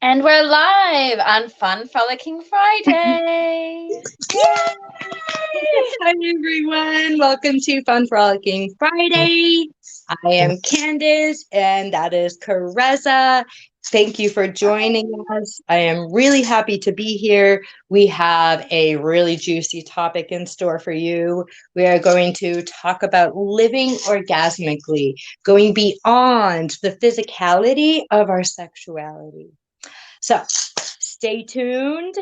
And we're live on Fun Frolicking Friday. Yay! Hi, everyone. Welcome to Fun Frolicking Friday. I am Candace, and that is Karezza. Thank you for joining us. I am really happy to be here. We have a really juicy topic in store for you. We are going to talk about living orgasmically, going beyond the physicality of our sexuality. So stay tuned.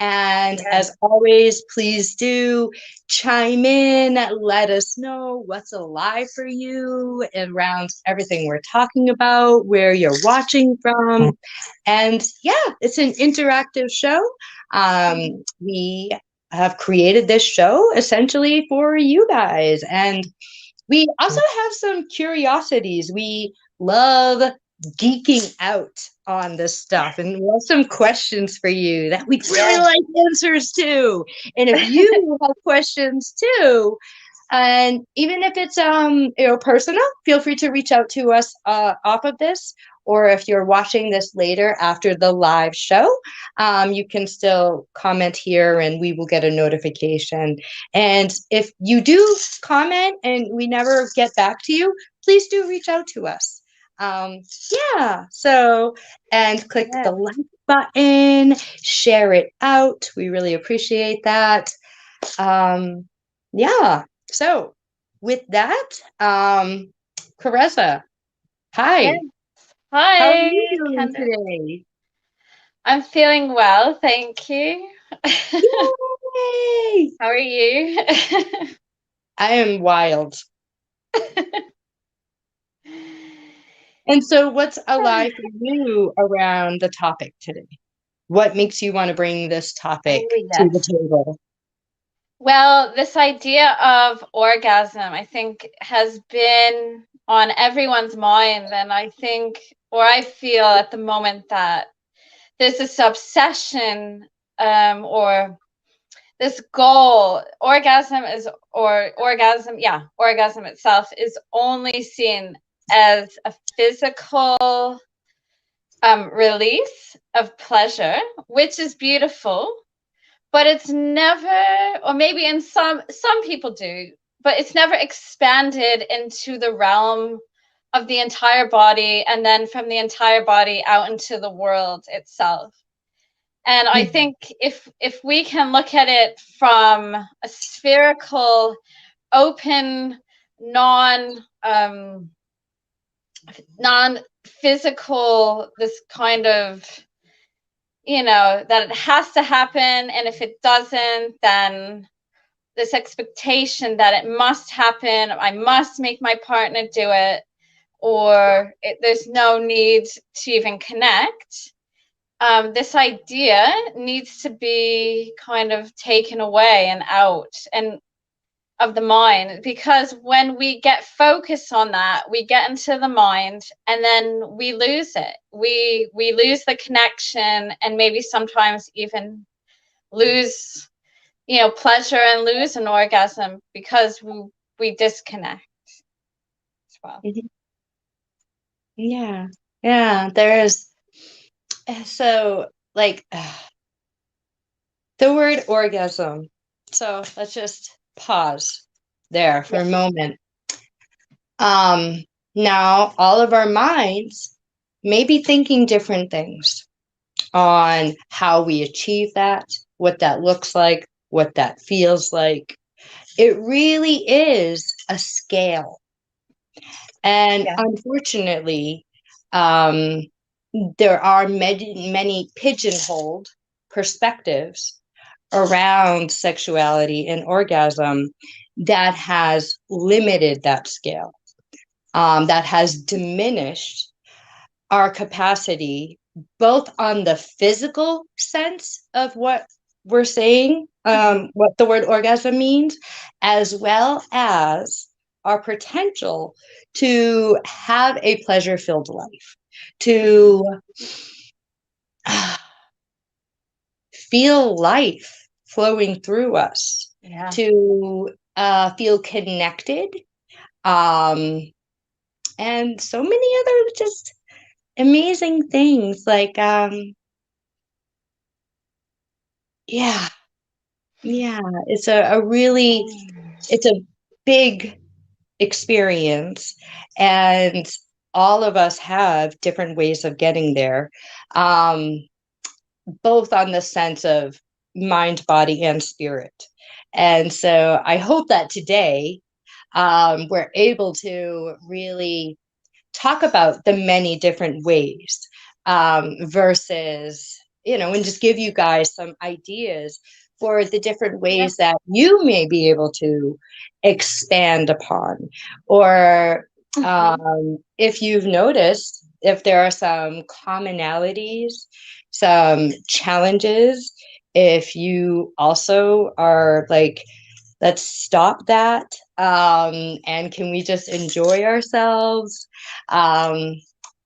And as always, please do chime in. Let us know what's alive for you around everything we're talking about, where you're watching from. And yeah, it's an interactive show. We have created this show essentially for you guys. And we also have some curiosities. We love geeking out on this stuff, and we have some questions for you that we'd really like answers to. And if you have questions too, and even if it's personal, feel free to reach out to us off of this. Or if you're watching this later after the live show, you can still comment here and we will get a notification. And if you do comment and we never get back to you, please do reach out to us. So, and click the like button, share it out. We really appreciate that. So with that, Karezza, hi. Yes. How are Hi, you doing Candace. today? I'm feeling well, thank you. Yay! How are you? I am wild. And so what's alive for you around the topic today? What makes you want to bring this topic Oh, to the yes. table? Well, this idea of orgasm, I think, has been on everyone's mind. And I think, or I feel at the moment that there's this obsession or this goal. Orgasm itself is only seen as a physical release of pleasure, which is beautiful, but it's never, or maybe in some people do, but it's never expanded into the realm of the entire body, and then from the entire body out into the world itself. And I think if we can look at it from a spherical, open, non physical, this kind of, that it has to happen, and if it doesn't, then this expectation that it must happen, I must make my partner do it, or there's no need to even connect. This idea needs to be kind of taken away and out and of the mind, because when we get focused on that, we get into the mind and then we lose it. We lose the connection, and maybe sometimes even lose pleasure and lose an orgasm because we disconnect as well. Yeah, there's so like the word orgasm. So let's just pause there for a moment. Now all of our minds may be thinking different things on how we achieve that, what that looks like, what that feels like. It really is a scale. And unfortunately, there are many pigeonholed perspectives around sexuality and orgasm that has limited that scale, that has diminished our capacity, both on the physical sense of what we're saying, what the word orgasm means, as well as our potential to have a pleasure-filled life, to feel life flowing through us, to feel connected, and so many other just amazing things like Yeah. Yeah. It's it's a big experience, and all of us have different ways of getting there, um, both on the sense of mind, body, and spirit. And so I hope that today we're able to really talk about the many different ways, versus, and just give you guys some ideas for the different ways that you may be able to expand upon. Or if you've noticed, if there are some commonalities, some challenges, if you also are like, let's stop that, and can we just enjoy ourselves? um,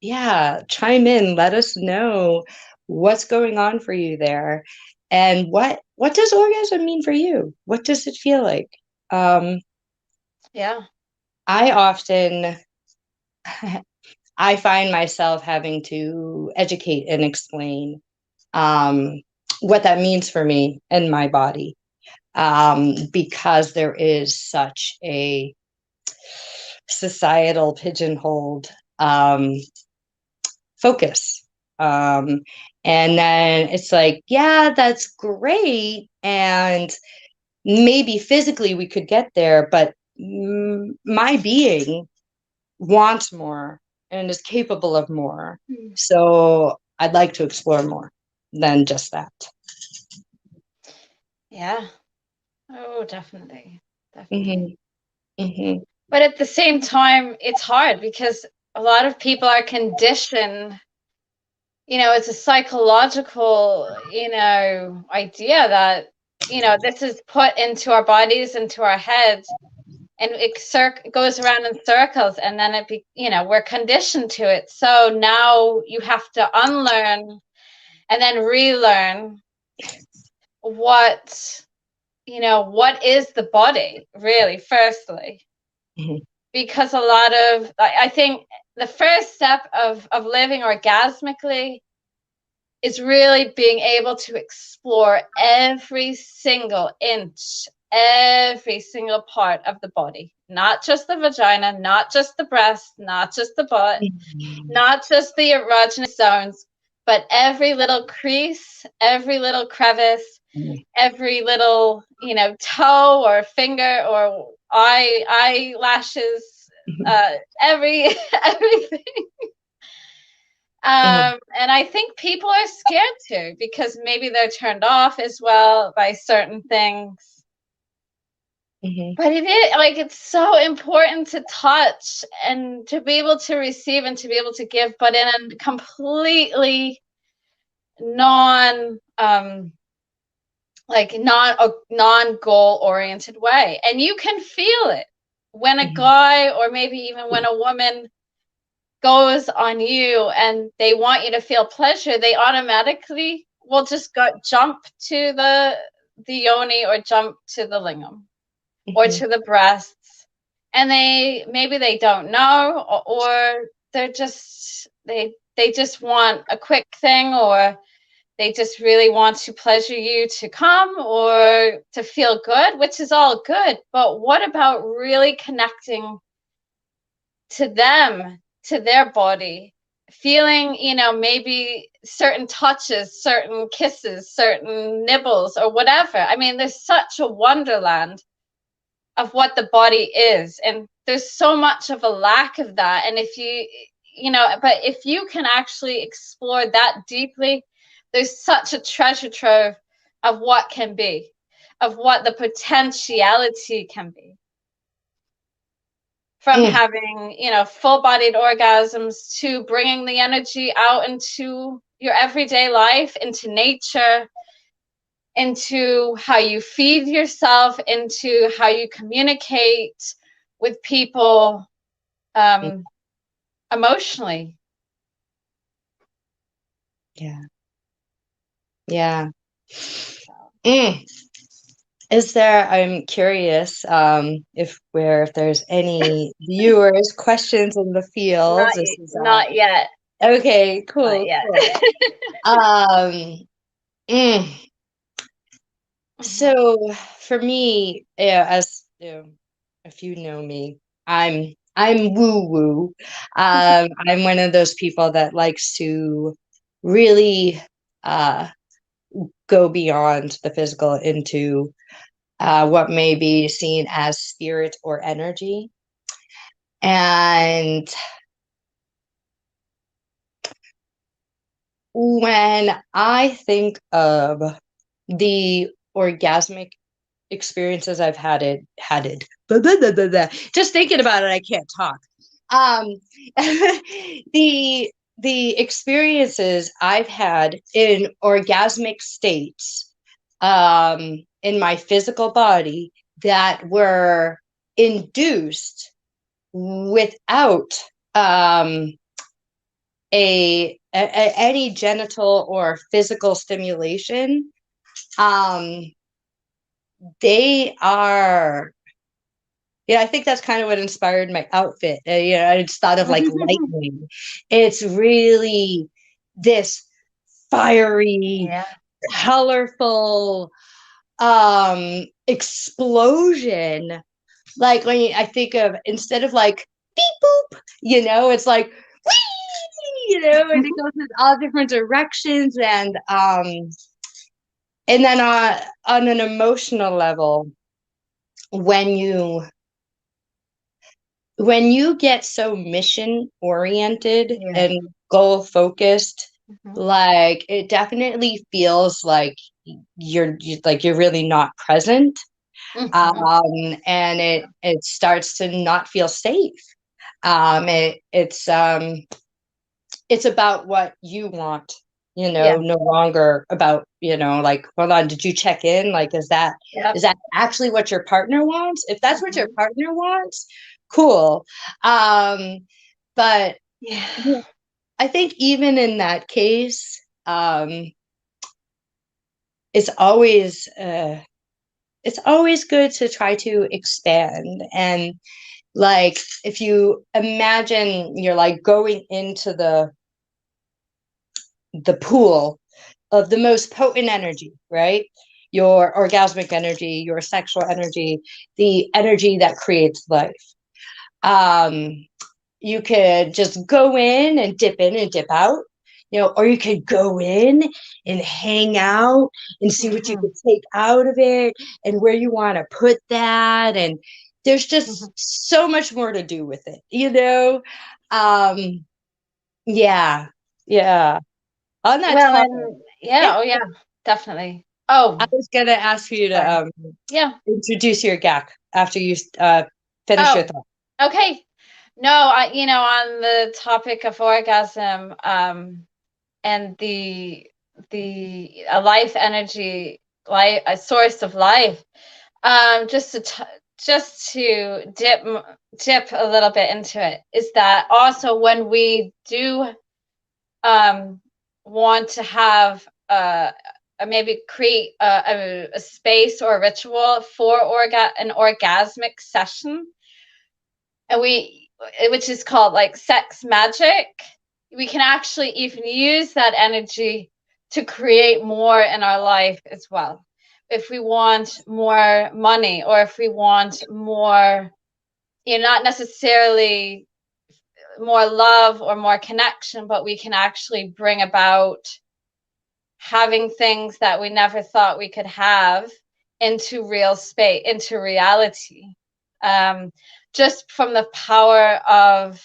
yeah, chime in, let us know what's going on for you there, and what does orgasm mean for you? What does it feel like? um, Yeah. I often I find myself having to educate and explain um, what that means for me and my body, because there is such a societal pigeonholed um, focus. Um, and then it's like, yeah, that's great. And maybe physically we could get there, but my being wants more and is capable of more. So I'd like to explore more than just that. Yeah. Oh, definitely. Definitely. Mm-hmm. Mm-hmm. But at the same time, it's hard because a lot of people are conditioned, it's a psychological, idea that, this is put into our bodies, into our heads, and it goes around in circles, and then we're conditioned to it. So now you have to unlearn and then relearn what, what is the body really, firstly. Mm-hmm. Because a lot of, I think the first step of living orgasmically is really being able to explore every single inch, every single part of the body, not just the vagina, not just the breast, not just the butt, not just the erogenous zones, but every little crease, every little crevice, every little, toe or finger or eyelashes, every everything. And I think people are scared too, because maybe they're turned off as well by certain things. Mm-hmm. But it is like, it's so important to touch and to be able to receive and to be able to give, but in a completely non non-goal oriented way. And you can feel it when a guy, or maybe even when a woman, goes on you and they want you to feel pleasure, they automatically will just jump to the yoni, or jump to the lingam, or to the breasts, and they don't know, or they just want a quick thing, or they just really want to pleasure you to come or to feel good, which is all good. But what about really connecting to them, to their body, feeling, maybe certain touches, certain kisses, certain nibbles, or whatever? I mean, there's such a wonderland of what the body is, and there's so much of a lack of that. And if but if you can actually explore that deeply, there's such a treasure trove of what can be, of what the potentiality can be, from having, full-bodied orgasms, to bringing the energy out into your everyday life, into nature, into how you feed yourself, into how you communicate with people, emotionally. Yeah. Yeah. Is there, I'm curious, if there's any viewers questions in the field. Not yet. Okay, Not cool, yet. cool. um mm, So for me, as if you know me, I'm woo woo. I'm one of those people that likes to really go beyond the physical into what may be seen as spirit or energy. And when I think of the orgasmic experiences I've blah, blah, blah, blah, blah. Just thinking about it, I can't talk. Um, the experiences I've had in orgasmic states in my physical body that were induced without any genital or physical stimulation, um, they are, I think that's kind of what inspired my outfit. I just thought of like lightning. It's really this fiery, Yeah. colorful explosion. Like I think of, instead of like beep boop, it's like whee, and it goes in all different directions. And then on an emotional level, when you get so mission oriented and goal focused, like it definitely feels like you're really not present. And it starts to not feel safe. It's about what you want, no longer about, like, hold on, did you check in? Like, is that actually what your partner wants? If that's what your partner wants, cool. But I think even in that case, it's always good to try to expand. And like, if you imagine you're like going into the pool of the most potent energy, right? Your orgasmic energy, your sexual energy, the energy that creates life. You could just go in and dip out, or you could go in and hang out and see what you could take out of it and where you want to put that. And there's just so much more to do with it, yeah. On that topic, Definitely. I was gonna ask you to introduce your GAC after you finish your thought. Okay. No, on the topic of orgasm, and the life energy, a source of life, just to dip a little bit into it, is that also when we do want to have maybe create a space or a ritual for an orgasmic session, and which is called like sex magic, we can actually even use that energy to create more in our life as well. If we want more money, or if we want more, not necessarily more love or more connection, but we can actually bring about having things that we never thought we could have into real space, into reality, just from the power of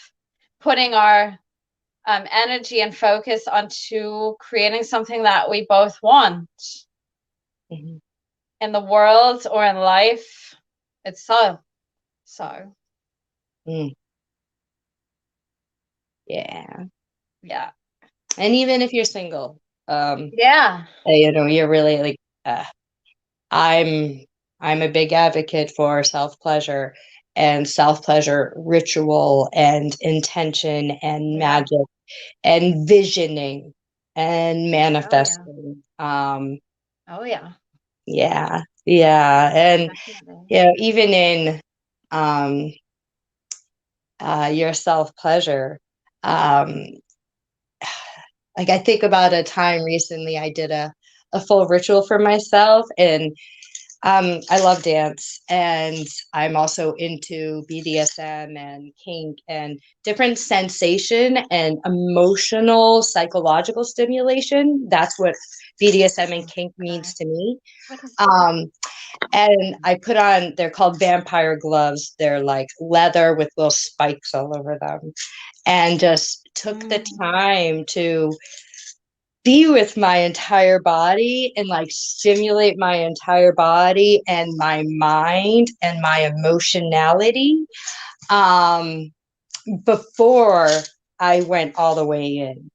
putting our energy and focus onto creating something that we both want in the world or in life itself. So yeah. And even if you're single, you're really like, I'm a big advocate for self-pleasure and self-pleasure ritual and intention and magic and visioning and manifesting. And even in your self-pleasure, like I think about a time recently I did a full ritual for myself, and I love dance, and I'm also into BDSM and kink and different sensation and emotional, psychological stimulation. That's what BDSM and kink means to me. Um, and I put on, they're called vampire gloves. They're like leather with little spikes all over them, and just took the time to be with my entire body and like stimulate my entire body and my mind and my emotionality before I went all the way in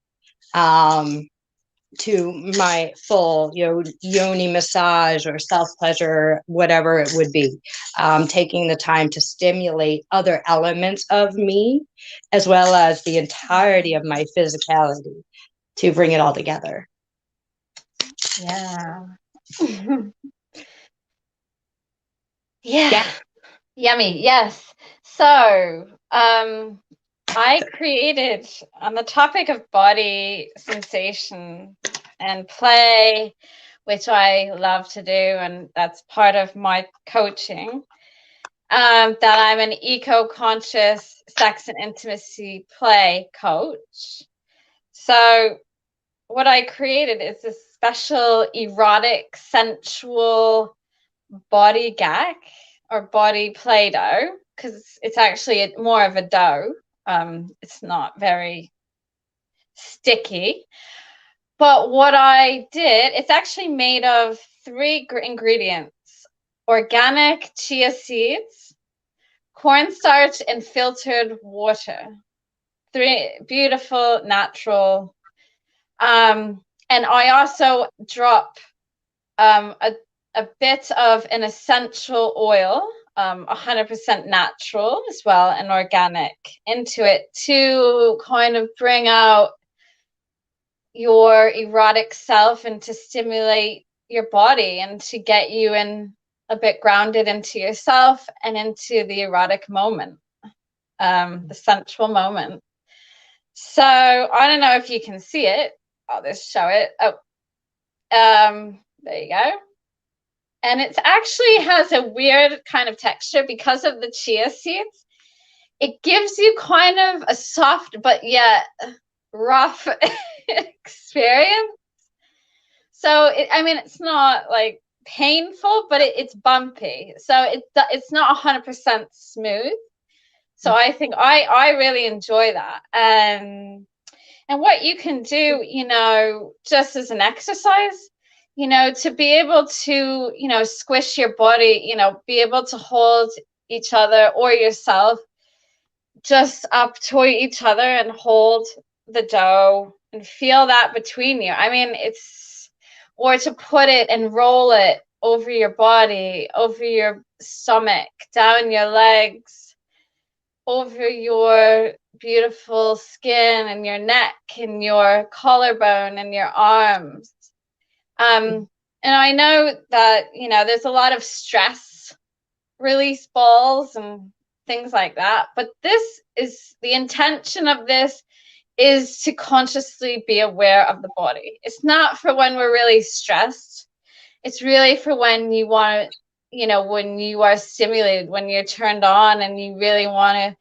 to my full yoni massage or self pleasure, whatever it would be. Taking the time to stimulate other elements of me as well as the entirety of my physicality to bring it all together. Yeah. Yeah. Yummy. Yes. So, I created on the topic of body sensation and play, which I love to do, and that's part of my coaching. That I'm an eco-conscious sex and intimacy play coach. So what I created is this special erotic, sensual body gag or body play-doh, because it's actually more of a dough. It's not very sticky. But what I did, it's actually made of 3 ingredients: organic chia seeds, cornstarch, and filtered water. 3 beautiful, natural. And I also drop a bit of an essential oil, 100% natural as well and organic, into it to kind of bring out your erotic self and to stimulate your body and to get you in a bit grounded into yourself and into the erotic moment, the sensual moment. So I don't know if you can see it. I'll just show it. There you go. And it actually has a weird kind of texture because of the chia seeds. It gives you kind of a soft but yet rough experience. So it's not like painful, but it's bumpy. So it's not 100% smooth. So I think I really enjoy that. And what you can do, just as an exercise, to be able to, squish your body, be able to hold each other or yourself just up to each other and hold the dough and feel that between you. Or to put it and roll it over your body, over your stomach, down your legs, over your beautiful skin and your neck and your collarbone and your arms. And I know that, there's a lot of stress release balls and things like that. But the intention of this is to consciously be aware of the body. It's not for when we're really stressed. It's really for when you want to, when you are stimulated, when you're turned on and you really want to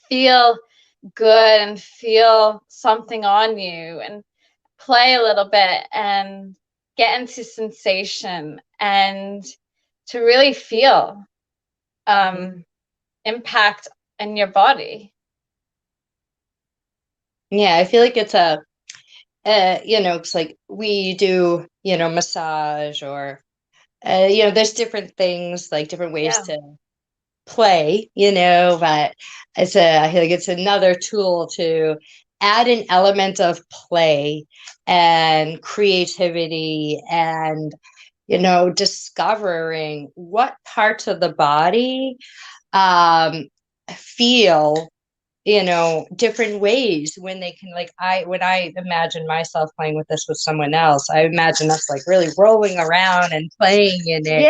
feel good and feel something on you and play a little bit and get into sensation and to really feel impact in your body. Yeah, I feel like it's it's like we do, massage or, there's different things, like different ways to play, but I feel like it's another tool to add an element of play and creativity and, discovering what parts of the body feel different ways when they can, like, when I imagine myself playing with this with someone else, I imagine us like really rolling around and playing in it.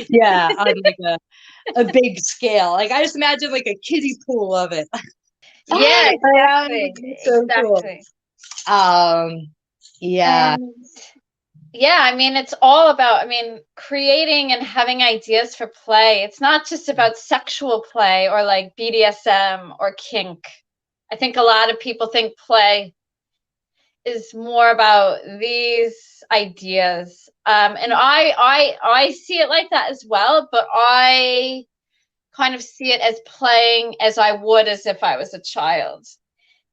Yeah, on like a big scale. Like I just imagine like a kiddie pool of it. Yeah, exactly. So cool. Yeah. Yeah, I mean, it's all about, I mean, creating and having ideas for play. It's not just about sexual play or like BDSM or kink. I think a lot of people think play is more about these ideas. And I see it like that as well, but I kind of see it as playing as I would as if I was a child,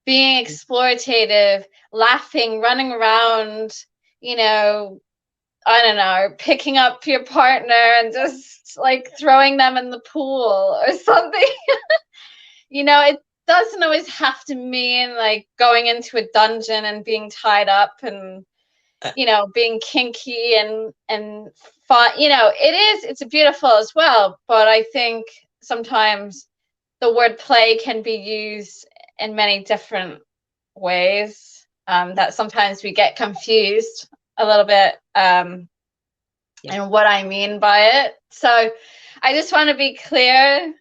being exploitative, laughing, running around, you know, I don't know, picking up your partner and just like throwing them in the pool or something. It doesn't always have to mean like going into a dungeon and being tied up and being kinky and fun. It's beautiful as well, but I think sometimes the word play can be used in many different ways, that sometimes we get confused a little bit, and what I mean by it. So I just want to be clear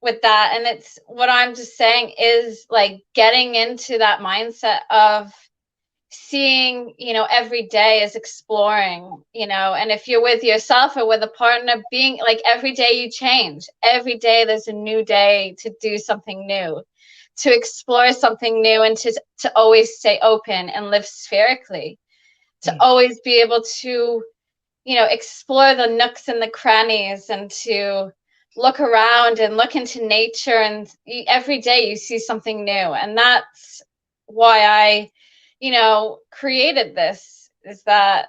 with that. And it's what I'm just saying is like getting into that mindset of seeing, every day is exploring, and if you're with yourself or with a partner, being like every day you change. Every day there's a new day to do something new, to explore something new, and to always stay open and live spherically, to always be able to explore the nooks and the crannies, and to look around and look into nature, and every day you see something new. And that's why I created this, is that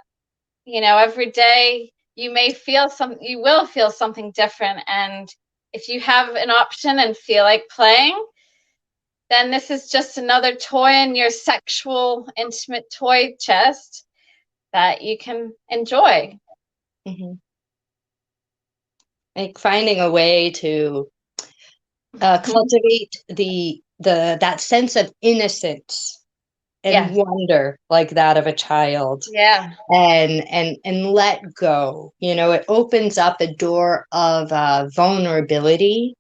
every day you will feel something different. And if you have an option and feel like playing, then this is just another toy in your sexual intimate toy chest that you can enjoy. Like finding a way to cultivate that sense of innocence and wonder, like that of a child. And let go. It opens up a door of vulnerability.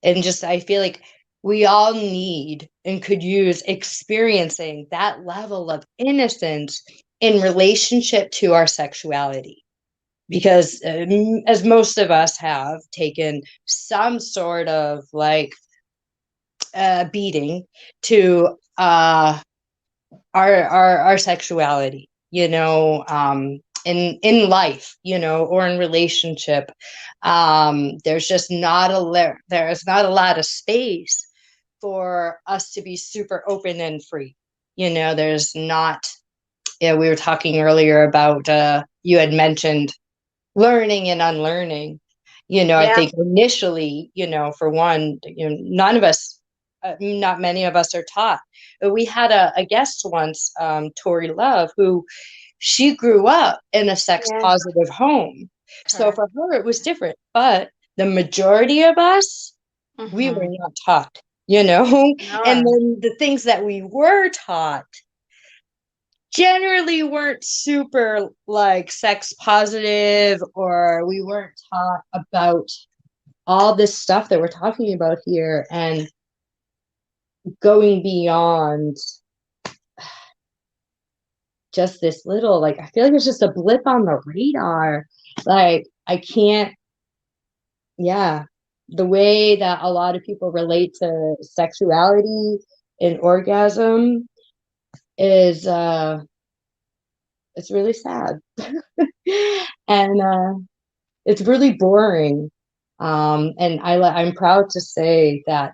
And just, I feel like we all need and could use experiencing that level of innocence in relationship to our sexuality. Because as most of us have taken some sort of like beating to our sexuality, in life, or in relationship. There's just there's not a lot of space for us to be super open and free. There's not. We were talking earlier about you had mentioned learning and unlearning. I think initially, for one, none of us, not many of us are taught. But we had a guest once, Tori Love, who she grew up in a sex positive home. Correct. So for her, it was different. But the majority of us, we were not taught, No. And then the things that we were taught generally weren't super like sex positive, or we weren't taught about all this stuff that we're talking about here, and going beyond just this little, like, I feel like it's just a blip on the radar. Like, I can't, the way that a lot of people relate to sexuality and orgasm is it's really sad. And it's really boring. And I'm proud to say that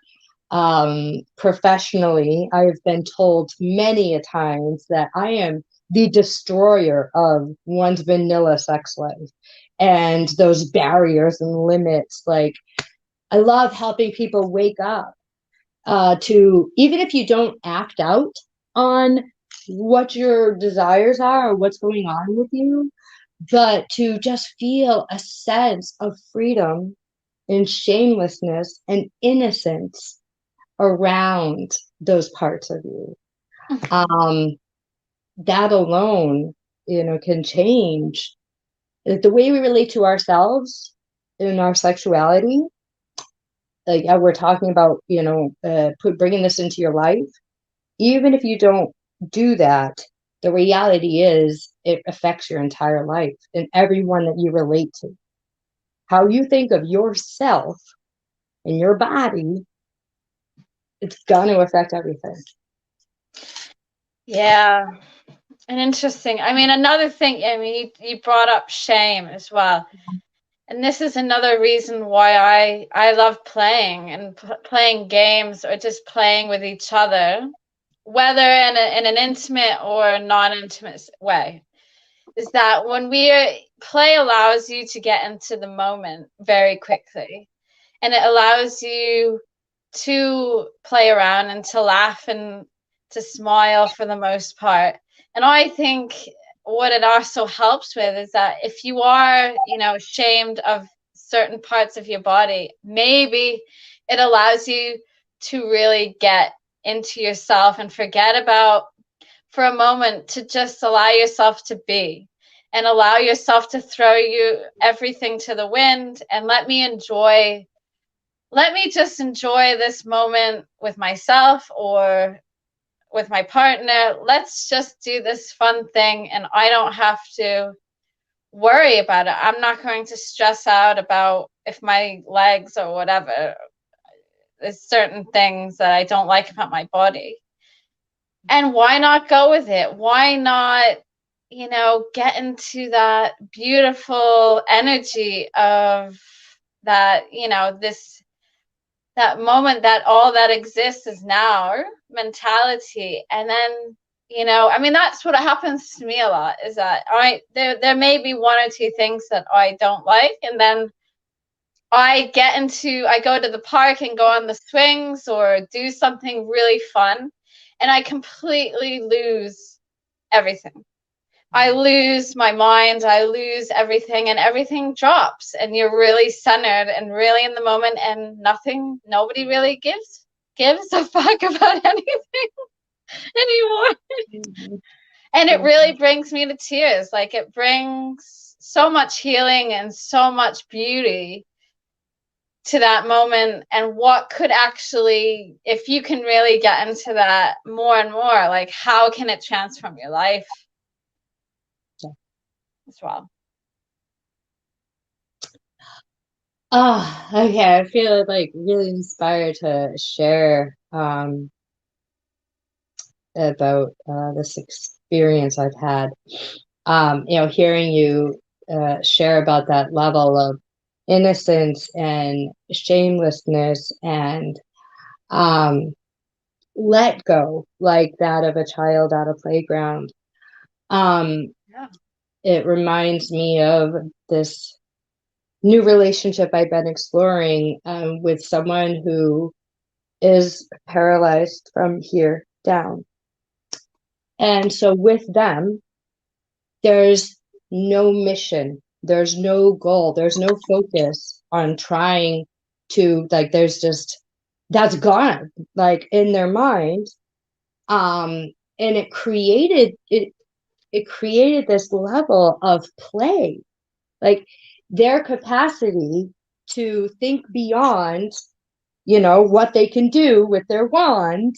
professionally, I have been told many a times that I am the destroyer of one's vanilla sex life and those barriers and limits. Like, I love helping people wake up to, even if you don't act out on what your desires are or what's going on with you, but to just feel a sense of freedom and shamelessness and innocence around those parts of you. That alone, can change the way we relate to ourselves in our sexuality. Like, we're talking about, bringing this into your life. Even if you don't do that, the reality is it affects your entire life and everyone that you relate to. How you think of yourself and your body, it's going to affect everything. Yeah. And interesting. I mean, another thing, I mean, you brought up shame as well. And this is another reason why I love playing and playing games or just playing with each other, whether in an intimate or non-intimate way, is that when play allows you to get into the moment very quickly, and it allows you to play around and to laugh and to smile for the most part. And I think what it also helps with is that if you are, ashamed of certain parts of your body, maybe it allows you to really get into yourself and forget about for a moment, to just allow yourself to be and allow yourself to throw you everything to the wind and let me just enjoy this moment with myself or with my partner. Let's just do this fun thing and I don't have to worry about it. I'm not going to stress out about if my legs or whatever. There's certain things that I don't like about my body. And why not go with it? Why not, get into that beautiful energy of that, that moment that all that exists is now mentality. And then, I mean, that's what happens to me a lot, is that there may be one or two things that I don't like, and then I go to the park and go on the swings or do something really fun, and I completely lose everything. I lose my mind, I lose everything, and everything drops, and you're really centered and really in the moment, and nobody really gives a fuck about anything anymore. Mm-hmm. And it really brings me to tears. Like, it brings so much healing and so much beauty to that moment, and what could actually, if you can really get into that more and more, like, how can it transform your life as well? Oh, okay. I feel like really inspired to share about this experience I've had. Hearing you share about that level of innocence and shamelessness and let go, like that of a child at a playground. Yeah. It reminds me of this new relationship I've been exploring with someone who is paralyzed from here down. And so with them, there's no mission, there's no goal, there's no focus on trying to, like, there's just, that's gone, like, in their mind. And it created this level of play, like their capacity to think beyond, what they can do with their wand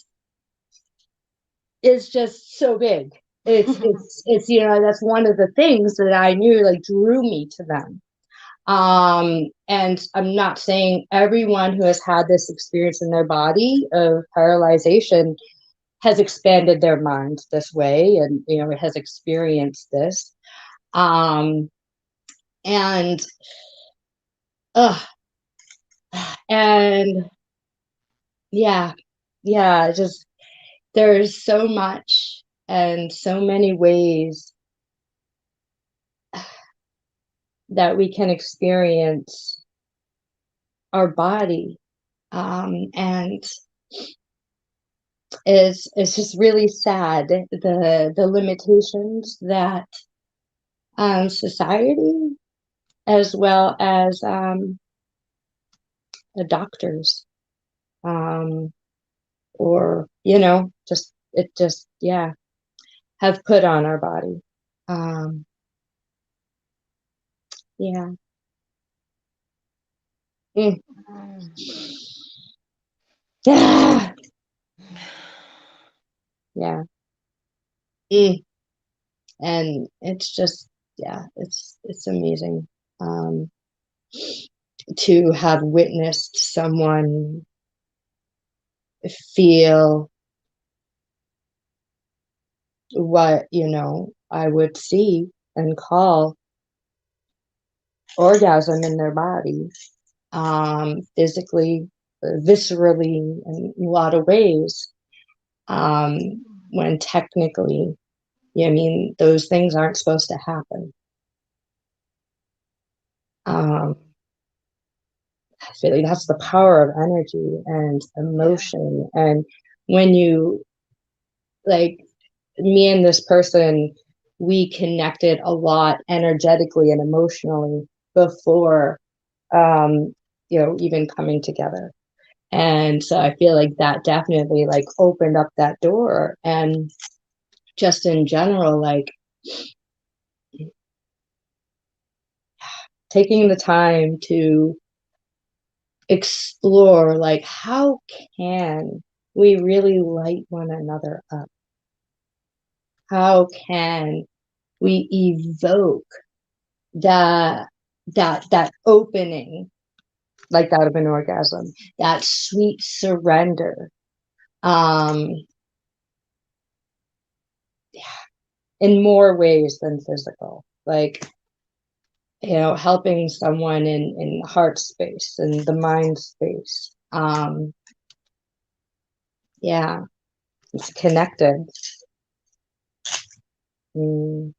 is just so big. It's that's one of the things that I knew, like, drew me to them. And I'm not saying everyone who has had this experience in their body of paralyzation has expanded their mind this way, and has experienced this. And and yeah, just, there's so much and so many ways that we can experience our body, and it's just really sad, the limitations that society, as well as the doctors, or just have put on our body. Yeah. Mm. Yeah. Yeah. Mm. And it's just, yeah, it's amazing to have witnessed someone feel what, you know, I would see and call orgasm in their body, physically, viscerally, in a lot of ways, when technically, I mean, those things aren't supposed to happen. I feel like that's the power of energy and emotion. Yeah. And when you, like, me and this person, we connected a lot energetically and emotionally before, you know, even coming together. And so I feel like that definitely like opened up that door. And just in general, like taking the time to explore, like, how can we really light one another up? How can we evoke that opening, like that of an orgasm, that sweet surrender, in more ways than physical, like, you know, helping someone in heart space and the mind space. Yeah, it's connected. Mm.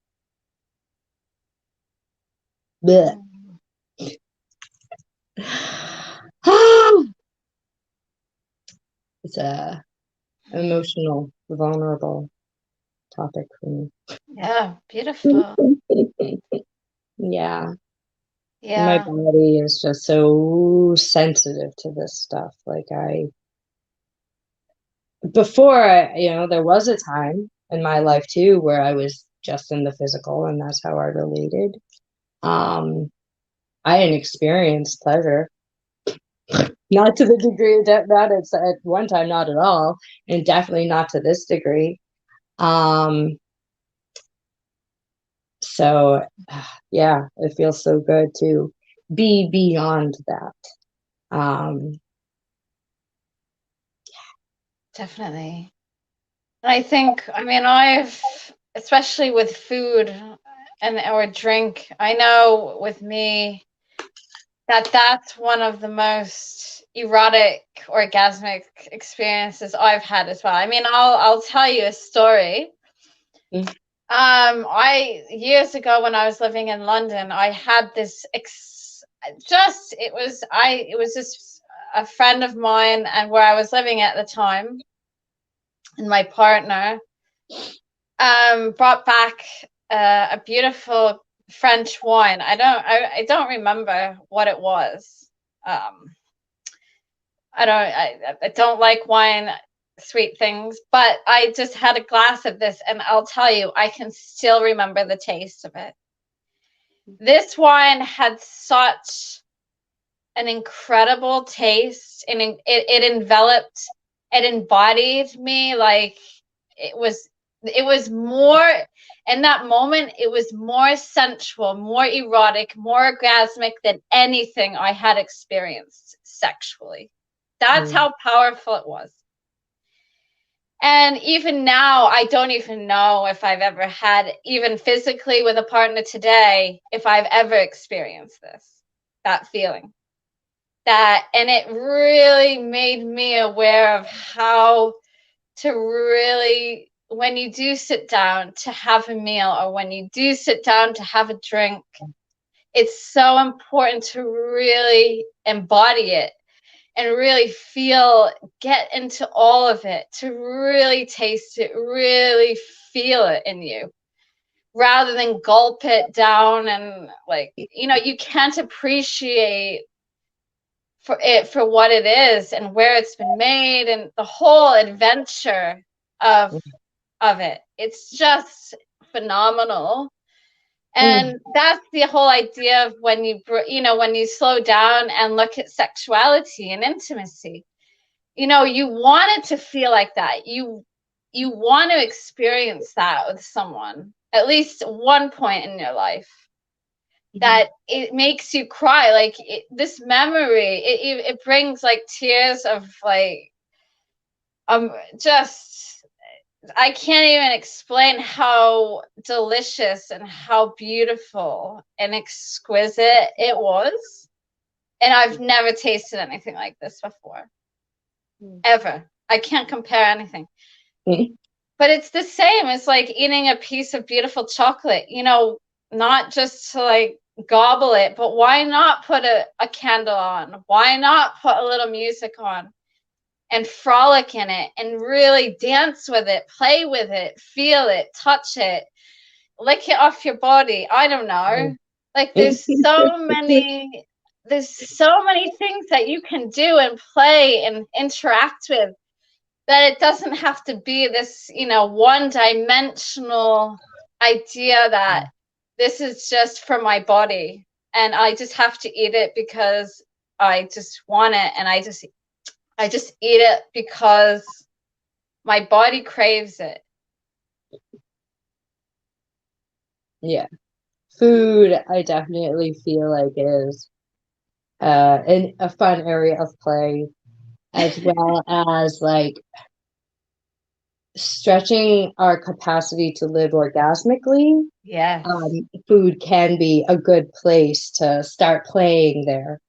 It's a emotional, vulnerable topic for me. Yeah, beautiful. Yeah. My Yeah. body is just so sensitive to this stuff. Like, before, you know, there was a time in my life too where I was just in the physical and that's how I related. I didn't experience pleasure, not to the degree that it's at one time, not at all, and definitely not to this degree. So yeah, it feels so good to be beyond that. Definitely. I think, I mean, especially with food and or drink, I know with me that that's one of the most erotic orgasmic experiences I've had as well. I mean, I'll tell you a story. Mm. I years ago when I was living in London, I had this it was just a friend of mine and where I was living at the time, and my partner brought back a beautiful French wine. I don't remember what it was. I don't like wine, sweet things, but I just had a glass of this, and I'll tell you, I can still remember the taste of it. This wine had such an incredible taste, and it embodied me. Like, it was more, in that moment, it was more sensual, more erotic, more orgasmic than anything I had experienced sexually. That's how powerful it was. And even now, I don't even know if I've ever had, even physically with a partner today, if I've ever experienced that feeling. And it really made me aware of how to really, when you do sit down to have a meal, or when you do sit down to have a drink, it's so important to really embody it and really get into all of it, to really taste it, really feel it in you, rather than gulp it down. And, like, you know, you can't appreciate for what it is and where it's been made and the whole adventure of it. It's just phenomenal. And that's the whole idea of when you slow down and look at sexuality and intimacy. You know, you want it to feel like that. You want to experience that with someone. at least one point in your life that it makes you cry. Like this memory, it brings like tears of like, just, I can't even explain how delicious and how beautiful and exquisite it was. And I've never tasted anything like this before, ever. I can't compare anything. But it's the same. It's like eating a piece of beautiful chocolate, you know, not just to like gobble it, but why not put a candle on? Why not put a little music on and frolic in it and really dance with it, play with it, feel it, touch it, lick it off your body? I don't know. Like there's so many things that you can do and play and interact with, that it doesn't have to be this, you know, one-dimensional idea that this is just for my body and I just have to eat it because I just want it, and I just eat it because my body craves it. Yeah. Food, I definitely feel like is a fun area of play, as well as like stretching our capacity to live orgasmically. Yes. Food can be a good place to start playing there.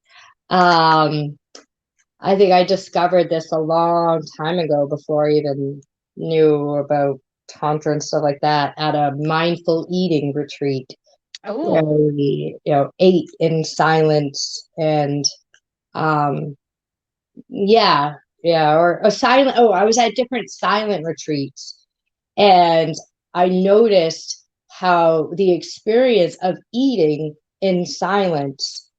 I think I discovered this a long time ago, before I even knew about Tantra and stuff like that, at a mindful eating retreat. Oh. Where we, you know, ate in silence, and yeah, or a silent. Oh, I was at different silent retreats, and I noticed how the experience of eating in silence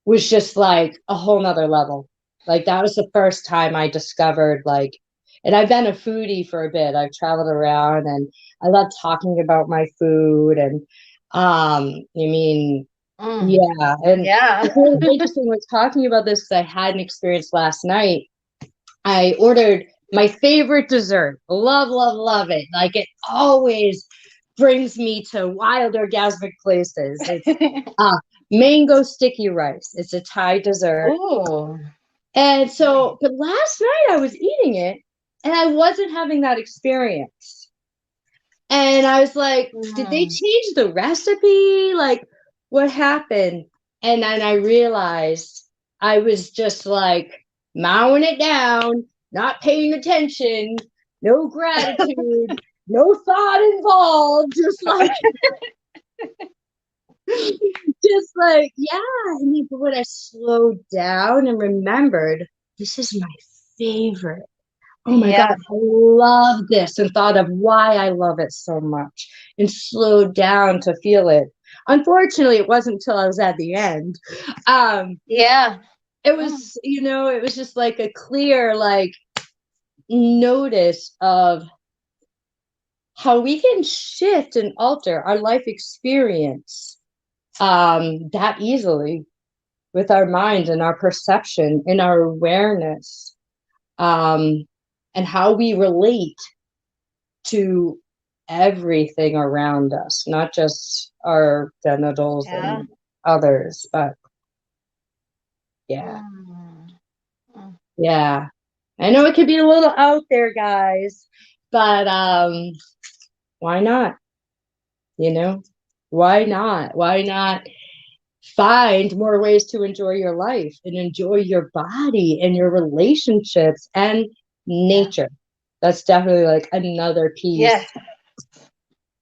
was just like a whole nother level. Like that was the first time I discovered, like, and I've been a foodie for a bit. I've traveled around and I love talking about my food. And I mean, yeah. And it's really interesting was talking about this, because I had an experience last night. I ordered my favorite dessert. Love, love, love it. Like it always brings me to wild orgasmic places. It's mango sticky rice. It's a Thai dessert. Ooh. And so, but last night I was eating it and I wasn't having that experience. And I was like, did they change the recipe? Like, what happened? And then I realized I was just like mowing it down, not paying attention, no gratitude, no thought involved, just like just like, yeah. And then, but when I slowed down and remembered, this is my favorite. Oh my God, I love this, and thought of why I love it so much, and slowed down to feel it. Unfortunately, it wasn't until I was at the end. It was, you know, it was just like a clear, like, notice of how we can shift and alter our life experience that easily, with our mind and our perception and our awareness, and how we relate to everything around us, not just our genitals and others, but yeah. I know it could be a little out there, guys, but why not? You know, why not find more ways to enjoy your life and enjoy your body and your relationships and nature? That's definitely like another piece.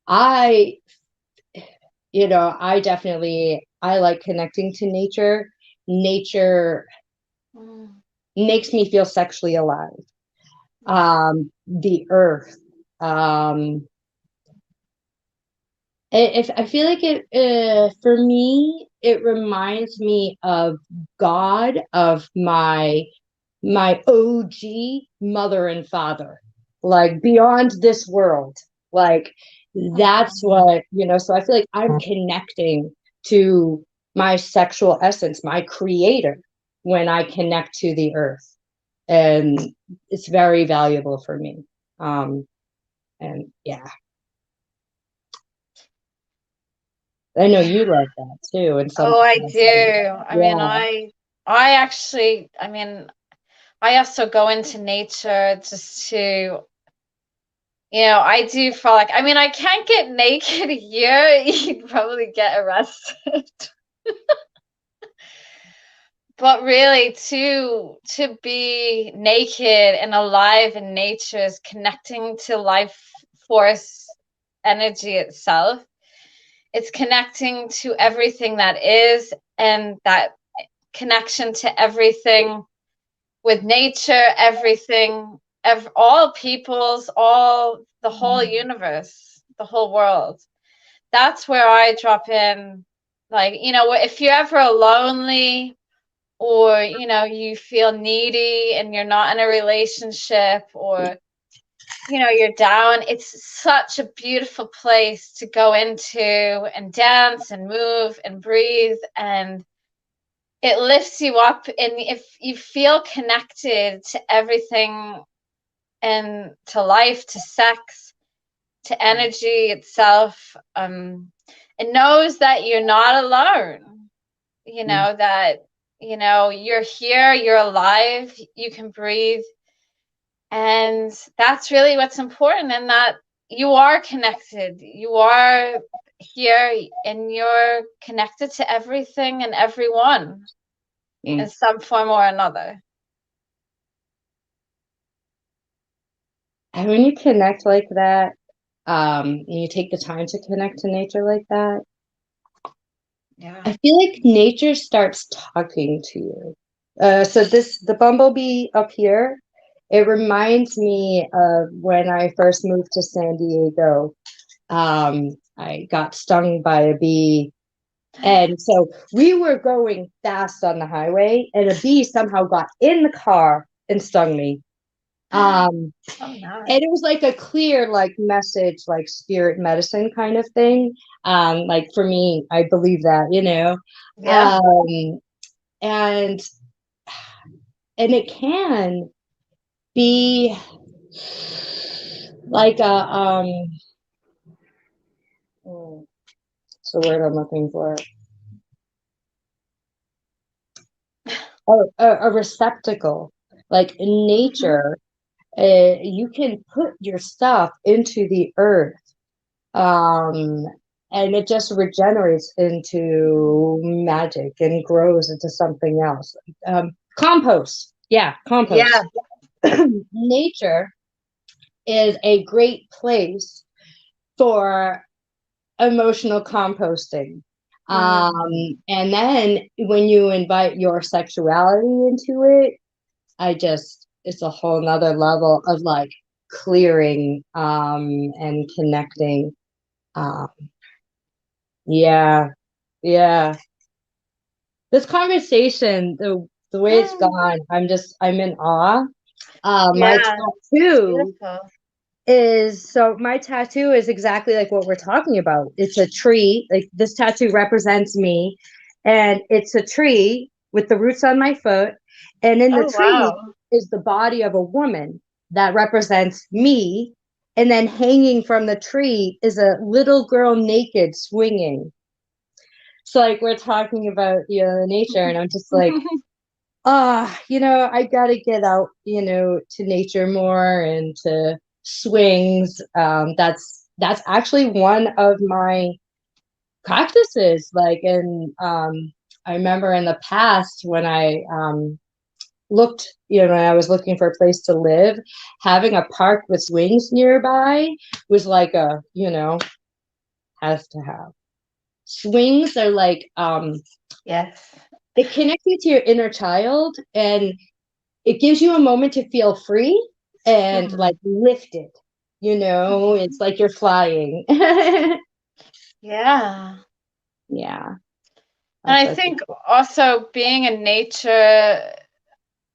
I like connecting to nature. Nature makes me feel sexually alive. The earth. If I feel like it, for me, it reminds me of God, of my OG mother and father, like beyond this world. Like that's what, so I feel like I'm connecting to my sexual essence, my creator, when I connect to the earth. And it's very valuable for me. And yeah. I know you love that too in some Oh, I do. capacity. I mean, I actually, I mean, I also go into nature just to, I do feel like, I mean, I can't get naked here. You'd probably get arrested. But really, to be naked and alive in nature is connecting to life force energy itself. It's connecting to everything that is, and that connection to everything with nature, everything, all peoples, all the whole universe, the whole world. That's where I drop in. Like, if you're ever lonely, or you feel needy and you're not in a relationship, or you're down, it's such a beautiful place to go into and dance and move and breathe, and it lifts you up, and if you feel connected to everything, and to life, to sex, to energy itself, it knows that you're not alone, that you're here, you're alive, you can breathe, and that's really what's important, and that you are connected, you are here, and you're connected to everything and everyone in some form or another. And when you connect like that, and you take the time to connect to nature like that, Yeah. I feel like nature starts talking to you. So the bumblebee up here, it reminds me of when I first moved to San Diego. I got stung by a bee. And so we were going fast on the highway, and a bee somehow got in the car and stung me. Um, Oh, nice. and it was like a clear, like, message, like spirit medicine kind of thing. Like for me, I believe that, Yeah. And it can be like what's the word I'm looking for? A receptacle. Like in nature, you can put your stuff into the earth, and it just regenerates into magic and grows into something else. Compost. Yeah, compost. Yeah. Nature is a great place for emotional composting. And then when you invite your sexuality into it, it's a whole nother level of like clearing, and connecting. Um, yeah, yeah. This conversation, the way it's gone, I'm in awe. My Yeah. tattoo Beautiful. my tattoo is exactly like what we're talking about. It's a tree. Like this tattoo represents me, and it's a tree with the roots on my foot, and in the Oh, tree wow. is the body of a woman that represents me, and then hanging from the tree is a little girl naked swinging. So like we're talking about nature, and I'm just like, I gotta get out, to nature more and to swings. That's actually one of my practices. Like, and I remember in the past when I looked, when I was looking for a place to live, having a park with swings nearby was like has to have. Swings are like Yes. they connect you to your inner child, and it gives you a moment to feel free and like lifted. It's like you're flying. Yeah. Yeah. And I That's think also being in nature,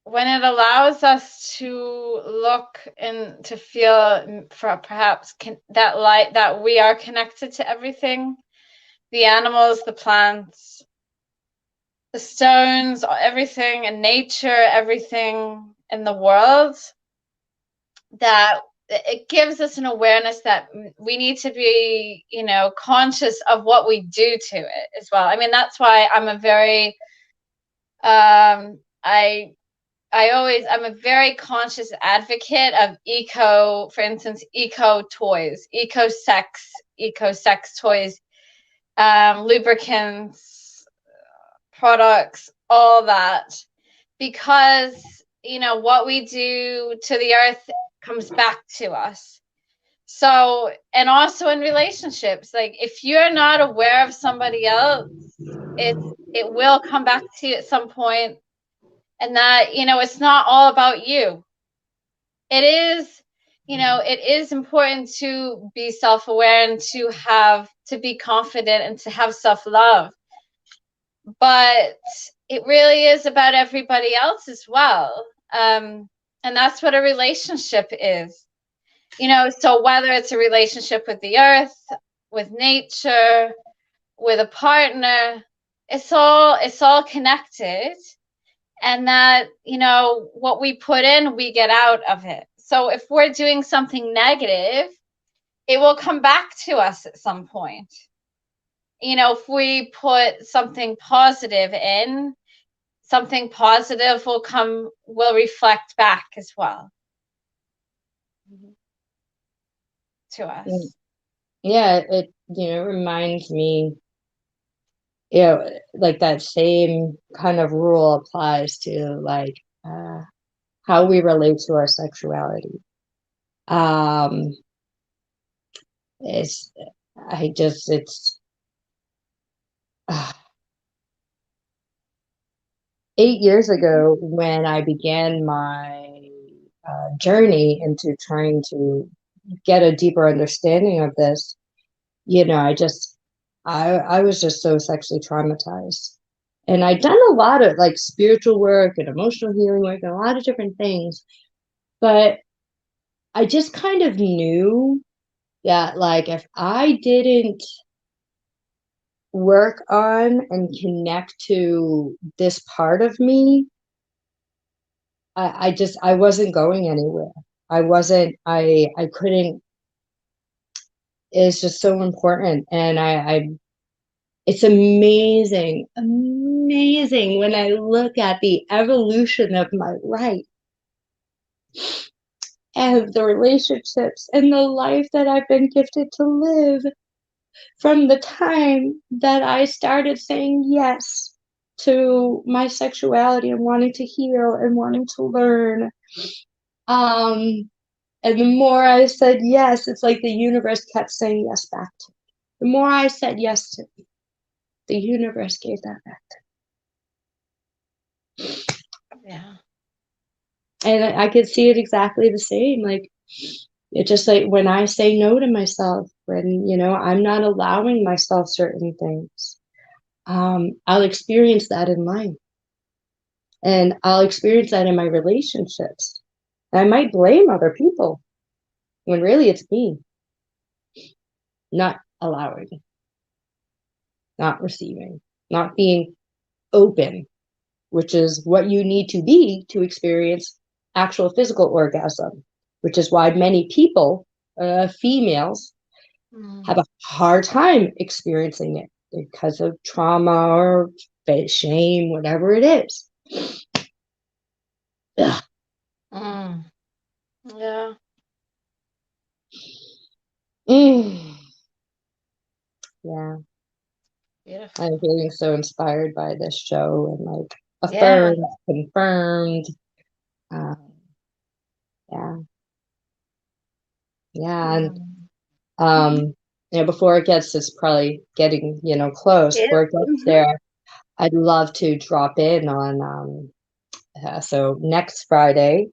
when it allows us to look and to feel for perhaps that light, that we are connected to everything, the animals, the plants, the stones, everything in nature, everything in the world, that it gives us an awareness that we need to be, conscious of what we do to it as well. I mean, that's why I'm a very, I'm a very conscious advocate of for instance, eco toys, eco sex toys, lubricants, products, all that, because what we do to the earth comes back to us. So, and also in relationships, like if you're not aware of somebody else, it will come back to you at some point, and that it's not all about you. It is, it is important to be self-aware and to be confident and to have self-love, but it really is about everybody else as well. And that's what a relationship is. So whether it's a relationship with the earth, with nature, with a partner, it's all connected. And that, what we put in, we get out of it. So if we're doing something negative, it will come back to us at some point. If we put something positive in, something positive will reflect back as well to us. Yeah, it reminds me, like that same kind of rule applies to like how we relate to our sexuality. It's I just it's 8 years ago when I began my journey into trying to get a deeper understanding of this. I was just so sexually traumatized. And I'd done a lot of like spiritual work and emotional healing work and a lot of different things. But I just kind of knew that like if I didn't work on and connect to this part of me, I wasn't going anywhere. I couldn't. It's just so important. And it's amazing when I look at the evolution of my life and the relationships and the life that I've been gifted to live from the time that I started saying yes to my sexuality and wanting to heal and wanting to learn. And the more I said yes, it's like the universe kept saying yes back to me. The more I said yes to me, the universe gave that back to me. Yeah. And I could see it exactly the same. Like, it's just like when I say no to myself, when, I'm not allowing myself certain things, I'll experience that in life. And I'll experience that in my relationships. I might blame other people when really it's me not allowing, not receiving, not being open, which is what you need to be to experience actual physical orgasm, which is why many people, females, have a hard time experiencing it because of trauma or shame, whatever it is. Ugh. Yeah. Yeah. Beautiful. I'm feeling so inspired by this show and like affirmed, confirmed. Yeah. Yeah. And before it gets, it's probably getting, close. Before it gets there, I'd love to drop in on so next Friday,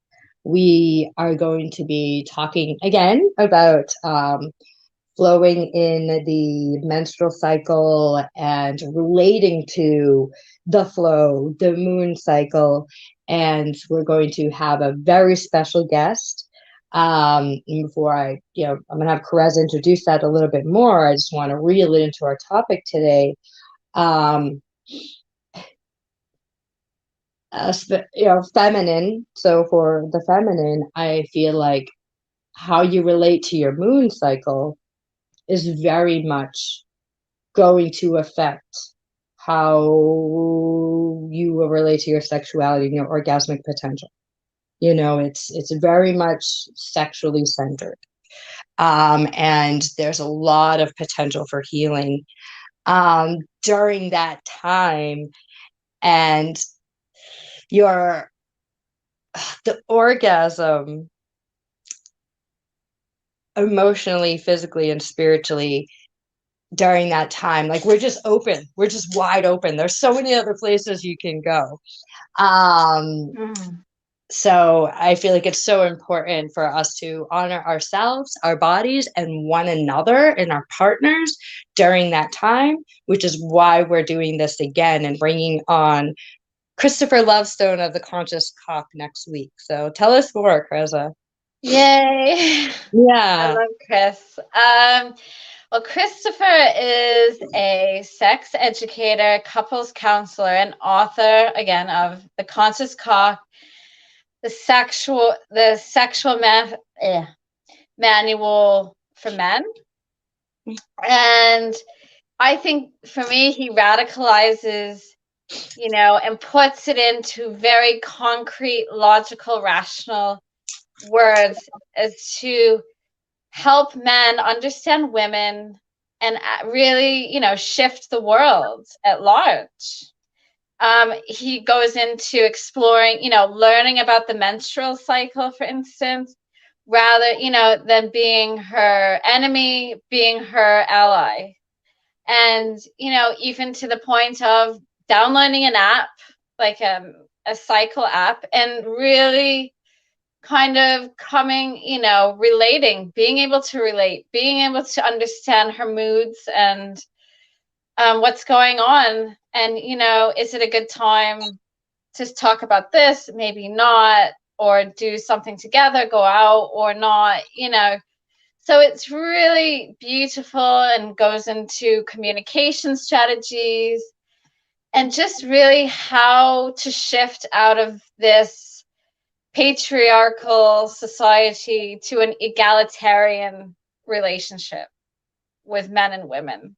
we are going to be talking again about flowing in the menstrual cycle and relating to the flow, the moon cycle. And we're going to have a very special guest. And before I'm going to have Karezza introduce that a little bit more. I just want to reel it into our topic today. Feminine. So for the feminine, I feel like how you relate to your moon cycle is very much going to affect how you will relate to your sexuality and your orgasmic potential. It's very much sexually centered. And there's a lot of potential for healing during that time. And the orgasm, emotionally, physically, and spiritually, during that time, like, we're just open, we're just wide open. There's so many other places you can go. So I feel like it's so important for us to honor ourselves, our bodies, and one another and our partners during that time, which is why we're doing this again and bringing on Christopher Lovestone of the Conscious Cock next week. So tell us more, Karezza. Yay. I Yeah. love Chris. Well, Christopher is a sex educator, couples counselor, and author, again, of The Conscious Cock, the sexual manual for men. And I think for me, he radicalizes, and puts it into very concrete, logical, rational words as to help men understand women and really, shift the world at large. He goes into exploring, learning about the menstrual cycle, for instance, rather, than being her enemy, being her ally. And, even to the point of downloading an app, like a cycle app, and really kind of coming, relating, being able to relate, being able to understand her moods and what's going on. And, is it a good time to talk about this? Maybe not, or do something together, go out or not, So it's really beautiful and goes into communication strategies and just really how to shift out of this patriarchal society to an egalitarian relationship with men and women.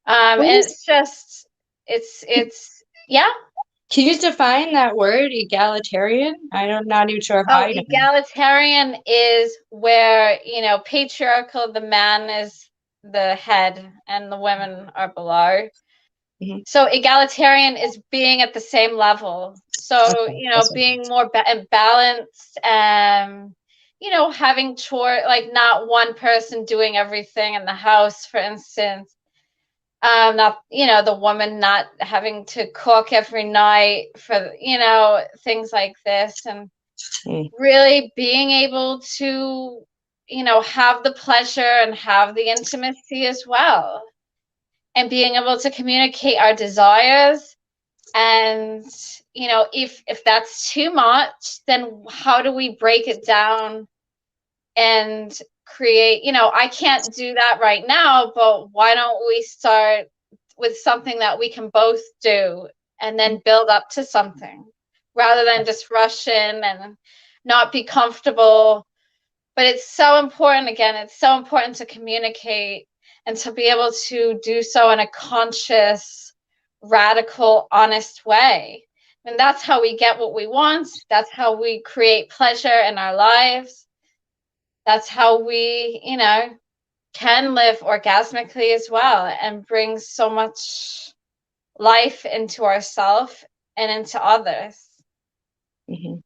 And it's yeah. Can you define that word, egalitarian? I'm not even sure if I know. Egalitarian is where, patriarchal, the man is the head and the women are below. Mm-hmm. So egalitarian is being at the same level. So, okay, being more balanced and, having like not one person doing everything in the house, for instance. Not, the woman not having to cook every night for, things like this. And really being able to, have the pleasure and have the intimacy as well. And being able to communicate our desires. And, if that's too much, then how do we break it down and create, I can't do that right now, but why don't we start with something that we can both do and then build up to something rather than just rush in and not be comfortable. But it's so important, again, it's so important to communicate and to be able to do so in a conscious, radical, honest way. And that's how we get what we want. That's how we create pleasure in our lives. That's how we, can live orgasmically as well and bring so much life into ourselves and into others. Mm-hmm.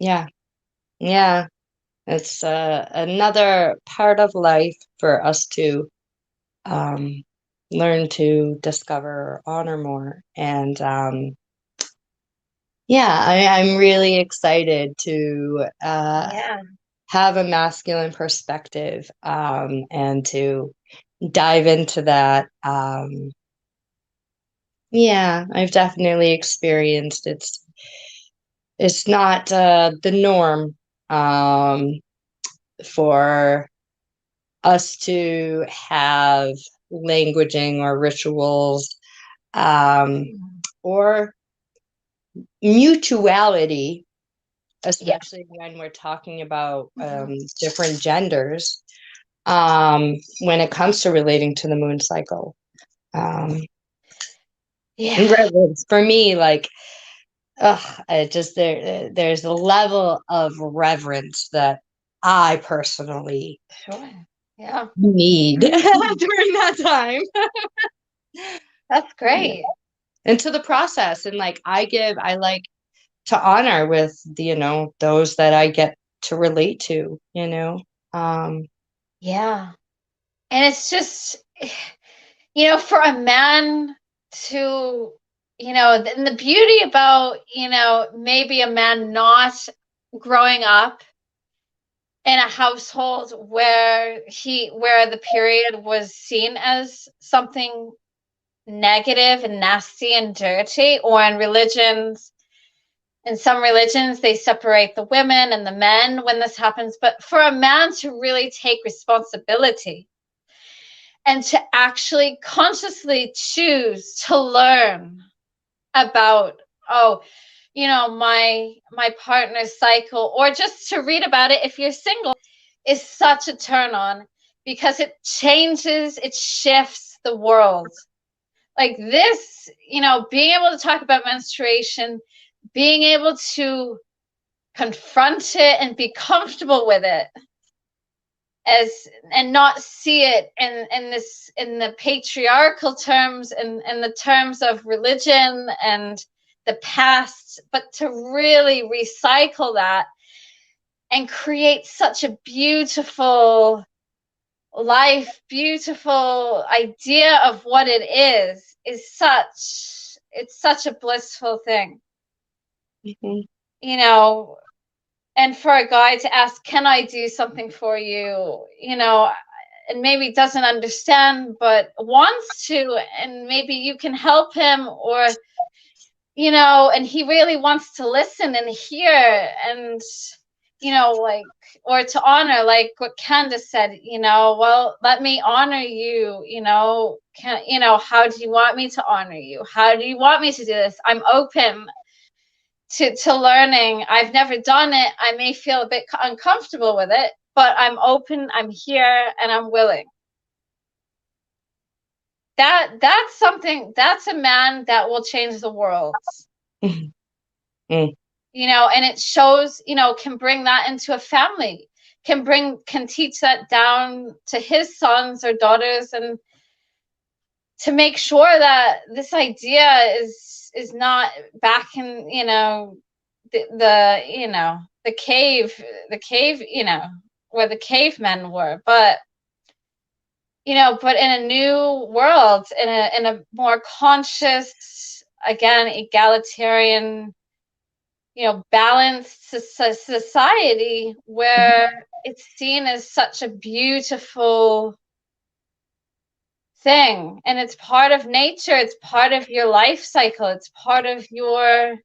Yeah. Yeah. It's another part of life for us to learn to discover, honor more. And I'm really excited to have a masculine perspective and to dive into that. I've definitely experienced it's not the norm for us to have languaging or rituals or mutuality especially when we're talking about different genders, when it comes to relating to the moon cycle. Reverence for me, like, it just there's a level of reverence that I personally need during that time. That's great. Into the process, and like I like to honor with those that I get to relate to, Yeah. And it's just, for a man to, and the beauty about, maybe a man not growing up in a household where the period was seen as something negative and nasty and dirty, or in some religions, they separate the women and the men when this happens. But for a man to really take responsibility and to actually consciously choose to learn about, my partner's cycle, or just to read about it if you're single, is such a turn on, because it shifts the world. Like this, being able to talk about menstruation, being able to confront it and be comfortable with it, and not see it in the patriarchal terms, and in the terms of religion and the past, but to really recycle that and create such a beautiful life, beautiful idea of what it is it's such a blissful thing. And for a guy to ask, can I do something for you, and maybe doesn't understand but wants to, and maybe you can help him, or and he really wants to listen and hear, and or to honor, like what Candace said, well, let me honor you, how do you want me to honor you? How do you want me to do this? I'm open to learning. I've never done it. I may feel a bit uncomfortable with it, but I'm open, I'm here, and I'm willing. That's a man that will change the world. And it shows, can bring that into a family, can teach that down to his sons or daughters, and to make sure that this idea is not back in, the cave, where the cavemen were, but in a new world, in a more conscious, again, egalitarian, balanced society, where it's seen as such a beautiful thing, and it's part of nature, it's part of your life cycle, it's part of your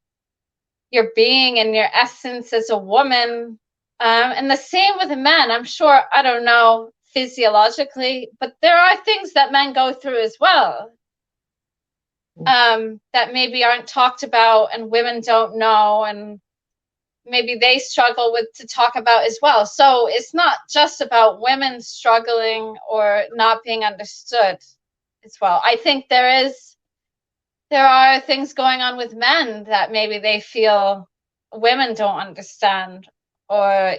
being and your essence as a woman. And the same with a man. I'm sure, I don't know physiologically, but there are things that men go through as well, that maybe aren't talked about and women don't know, and maybe they struggle with to talk about as well. So it's not just about women struggling or not being understood as well. I think there are things going on with men that maybe they feel women don't understand, or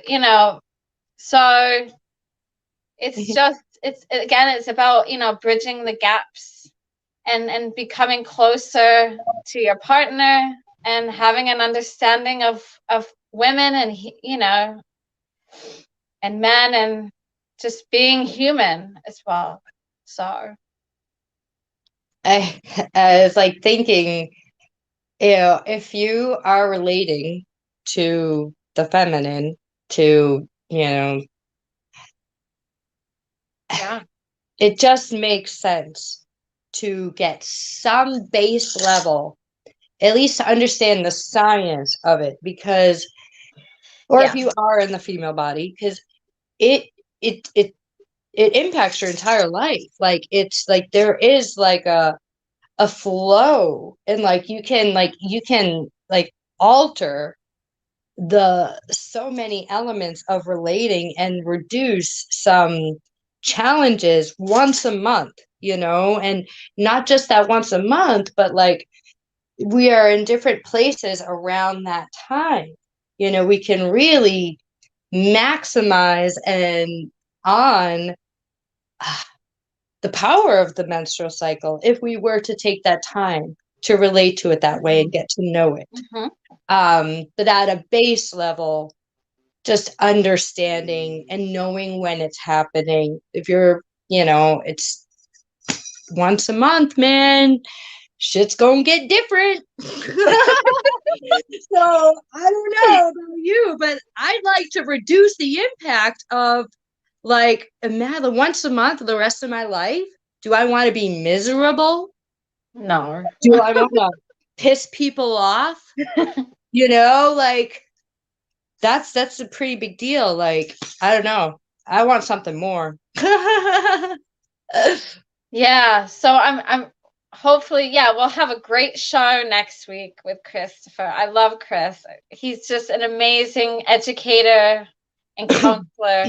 so it's just, it's about bridging the gaps, and becoming closer to your partner, and having an understanding of women, and and men, and just being human as well. So I was like thinking, if you are relating to the feminine, to it just makes sense to get some base level, at least to understand the science of it, because, or if you are in the female body, because it impacts your entire life. Like, it's like there is like a flow, and like you can alter so many elements of relating and reduce some challenges once a month, and not just that once a month, but like we are in different places around that time. We can really maximize and on the power of the menstrual cycle if we were to take that time to relate to it that way and get to know it. But at a base level, just understanding and knowing when it's happening. If you're, it's once a month, man, shit's gonna get different. So I don't know about you, but I'd like to reduce the impact of like, imagine once a month the rest of my life. Do I want to be miserable? No. Do I want to piss people off? Like that's a pretty big deal. Like, I don't know. I want something more. Yeah. So I'm hopefully, yeah, we'll have a great show next week with Christopher. I love Chris. He's just an amazing educator and counselor.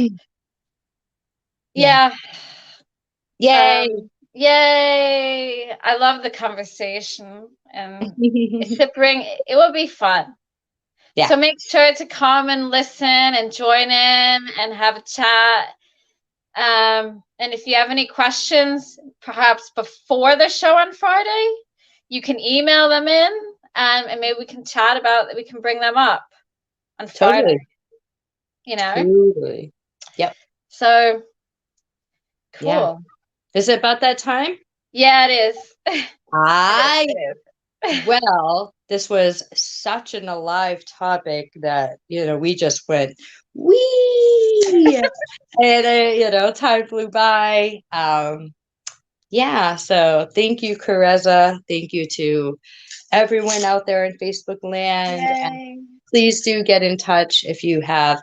Yeah. Yay. Yay. I love the conversation, and it will be fun. Yeah. So make sure to come and listen and join in and have a chat. And if you have any questions, perhaps before the show on Friday, you can email them in, and maybe we can chat about that. We can bring them up on Friday. Totally. Yep. So cool. Yeah. Is it about that time? Yeah, it is. Well, this was such an alive topic that, we just went, wee! And, time flew by. Yeah, so thank you, Karezza. Thank you to everyone out there in Facebook land. And please do get in touch if you have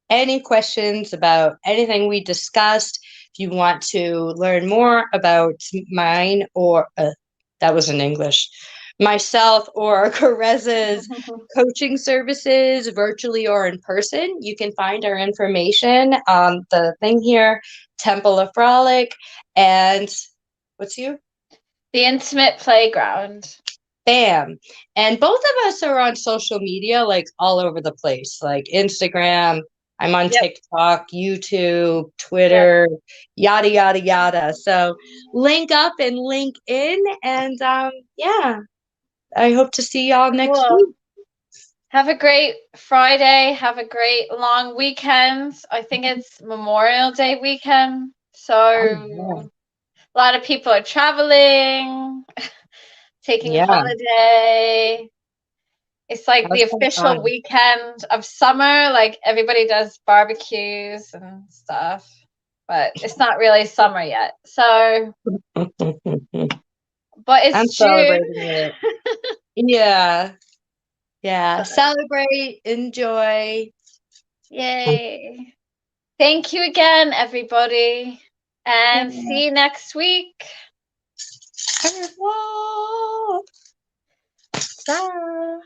any questions about anything we discussed. If you want to learn more about mine or that was in English, myself or Karezza's coaching services, virtually or in person, you can find our information on the thing here, Temple of Frolic, and what's you? The Intimate Playground. Bam. And both of us are on social media, like all over the place, like Instagram. I'm on TikTok, YouTube, Twitter, yada, yada, yada. So link up and link in. And yeah, I hope to see y'all next week. Have a great Friday. Have a great long weekend. I think it's Memorial Day weekend. So a lot of people are traveling, taking a holiday. It's like the official weekend of summer. Like everybody does barbecues and stuff, but it's not really summer yet. So, but it's I'm June. Celebrating it. Yeah. Yeah. Celebrate, enjoy. Yay. Thank you again, everybody. And see you next week. Bye.